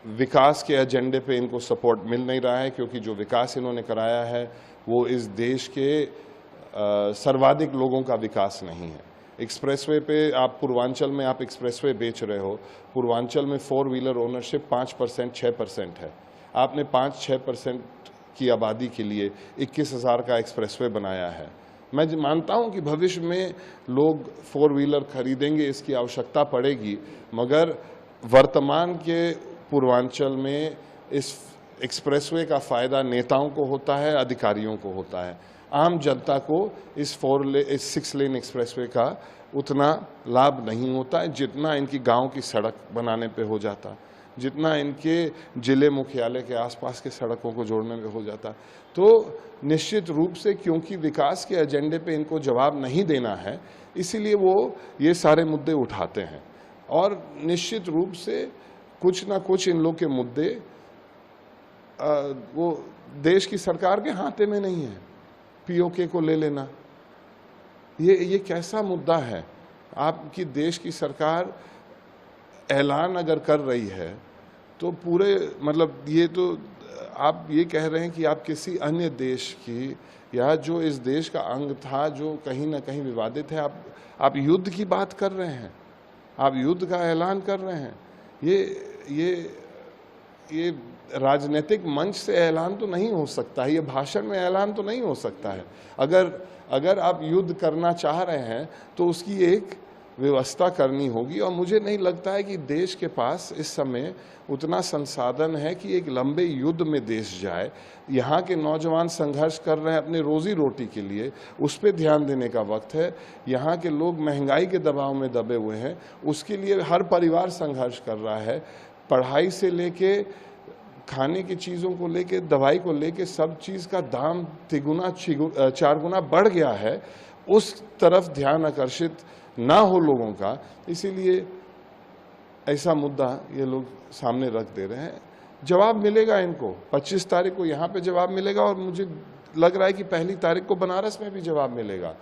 विकास के एजेंडे पे इनको सपोर्ट मिल नहीं रहा है, क्योंकि जो विकास इन्होंने कराया है वो इस देश के सर्वाधिक लोगों का विकास नहीं है। एक्सप्रेसवे पे आप पूर्वांचल में आप एक्सप्रेसवे बेच रहे हो, पूर्वांचल में 4 व्हीलर ओनरशिप 5% 6% है। आपने 5-6% की आबादी के लिए 21,000 का एक्सप्रेसवे बनाया है। मैं मानता हूं कि भविष्य में लोग 4 व्हीलर खरीदेंगे, इसकी आवश्यकता पड़ेगी, मगर वर्तमान के पूर्वांचल में इस एक्सप्रेसवे का फायदा नेताओं को होता है, अधिकारियों को होता है। आम जनता को इस 6 लेन एक्सप्रेसवे का उतना लाभ नहीं होता है जितना इनकी गांव की सड़क बनाने पे हो जाता, जितना इनके जिले मुख्यालय के आसपास के सड़कों को जोड़ने में हो जाता। तो निश्चित रूप से क्योंकि विकास के एजेंडे पे इनको जवाब नहीं देना है, इसीलिए वो ये सारे मुद्दे उठाते हैं। और निश्चित रूप से कुछ ना कुछ इन लोग के मुद्दे वो देश की सरकार के हाथे में नहीं है। पीओके को ले लेना, ये कैसा मुद्दा है? आपकी देश की सरकार ऐलान अगर कर रही है तो पूरे मतलब ये तो आप ये कह रहे हैं कि आप किसी अन्य देश की या जो इस देश का अंग था जो कहीं ना कहीं विवादित है, आप युद्ध की बात कर रहे हैं, आप युद्ध का ऐलान कर रहे हैं। ये राजनीतिक मंच से ऐलान तो नहीं हो सकता है, ये भाषण में ऐलान तो नहीं हो सकता है। अगर आप युद्ध करना चाह रहे हैं तो उसकी एक व्यवस्था करनी होगी, और मुझे नहीं लगता है कि देश के पास इस समय उतना संसाधन है कि एक लंबे युद्ध में देश जाए। यहाँ के नौजवान संघर्ष कर रहे हैं अपने रोजी रोटी के लिए, उस पर ध्यान देने का वक्त है। यहाँ के लोग महंगाई के दबाव में दबे हुए हैं, उसके लिए हर परिवार संघर्ष कर रहा है। पढ़ाई से लेके खाने की चीज़ों को लेके, दवाई को लेके, सब चीज़ का दाम 3 गुना बढ़ गया है। उस तरफ ध्यान आकर्षित ना हो लोगों का, इसीलिए ऐसा मुद्दा ये लोग सामने रख दे रहे हैं। जवाब मिलेगा इनको 25 तारीख को यहाँ पे जवाब मिलेगा, और मुझे लग रहा है कि 1 तारीख को बनारस में भी जवाब मिलेगा।